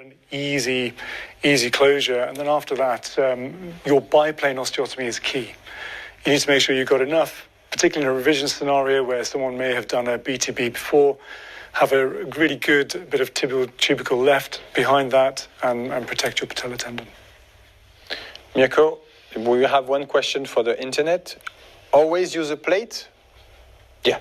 an easy closure. And then after that, your biplane osteotomy is key. You need to make sure you've got enough, particularly in a revision scenario where someone may have done a BTB before, have a really good bit of tubercle left behind that and protect your patellar tendon. Mirco, we have one question for the internet. Always use a plate? Yeah.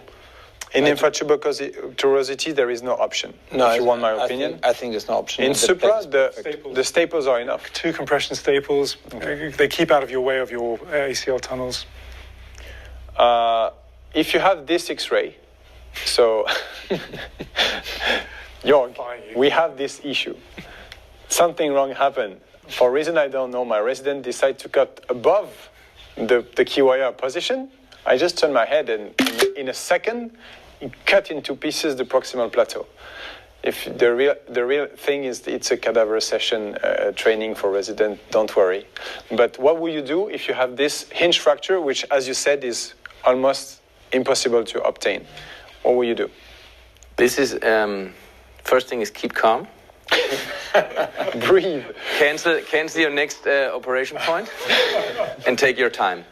In infratuberosity, there is no option, no, if you want my opinion. I think there's no option. In supra, the staples are enough. 2 compression staples. Okay. They keep out of your way of your ACL tunnels. If you have this X-ray, so Jörg, we have this issue. Something wrong happened. For a reason I don't know, my resident decided to cut above the key wire position. I just turned my head and in a second, it cut into pieces the proximal plateau. If the real thing is it's a cadaver session training for resident, don't worry. But what will you do if you have this hinge fracture, which, as you said, is almost impossible to obtain? What will you do? This is, first thing is keep calm. Breathe. Cancel your next operation point and take your time.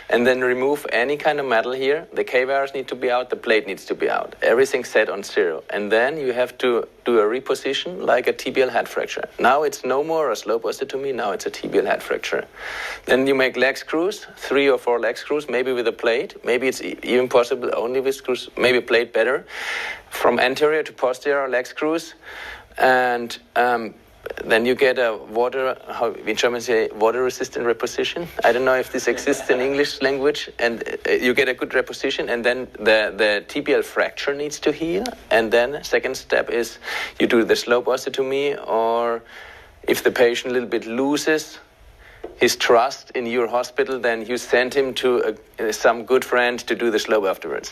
And then remove any kind of metal here. The K-wires need to be out, the plate needs to be out. Everything set on 0. And then you have to do a reposition like a tibial head fracture. Now it's no more a slope osteotomy, now it's a tibial head fracture. Then you make leg screws, 3 or 4 leg screws, maybe with a plate. Maybe it's even possible only with screws, maybe plate better. From anterior to posterior leg screws. And then you get a how in German say, water-resistant reposition. I don't know if this exists in English language. And you get a good reposition, and then the tibial fracture needs to heal. And then second step is you do the slope osteotomy, or if the patient a little bit loses his trust in your hospital, then you send him to some good friend to do the slope afterwards.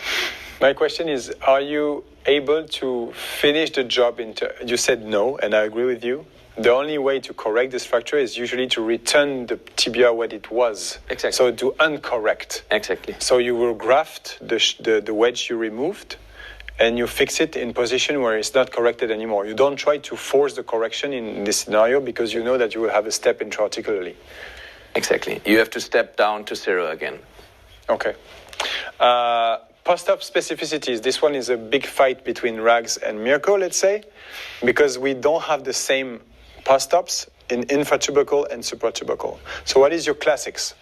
My question is, are you able to finish the job? You said no, and I agree with you. The only way to correct this fracture is usually to return the tibia where it was. Exactly. So to uncorrect. Exactly. So you will graft the wedge you removed, and you fix it in position where it's not corrected anymore. You don't try to force the correction in this scenario because you know that you will have a step intra-articularly. Exactly. You have to step down to 0 again. Okay. Post-op specificities. This one is a big fight between Rags and Mirco, let's say, because we don't have the same post-ops in infratubercle and supratubercle. So what is your classics?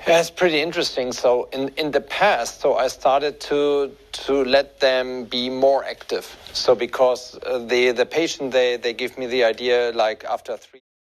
Yeah, it's pretty interesting. So in the past, so I started to let them be more active. So because the patient, they give me the idea like after 3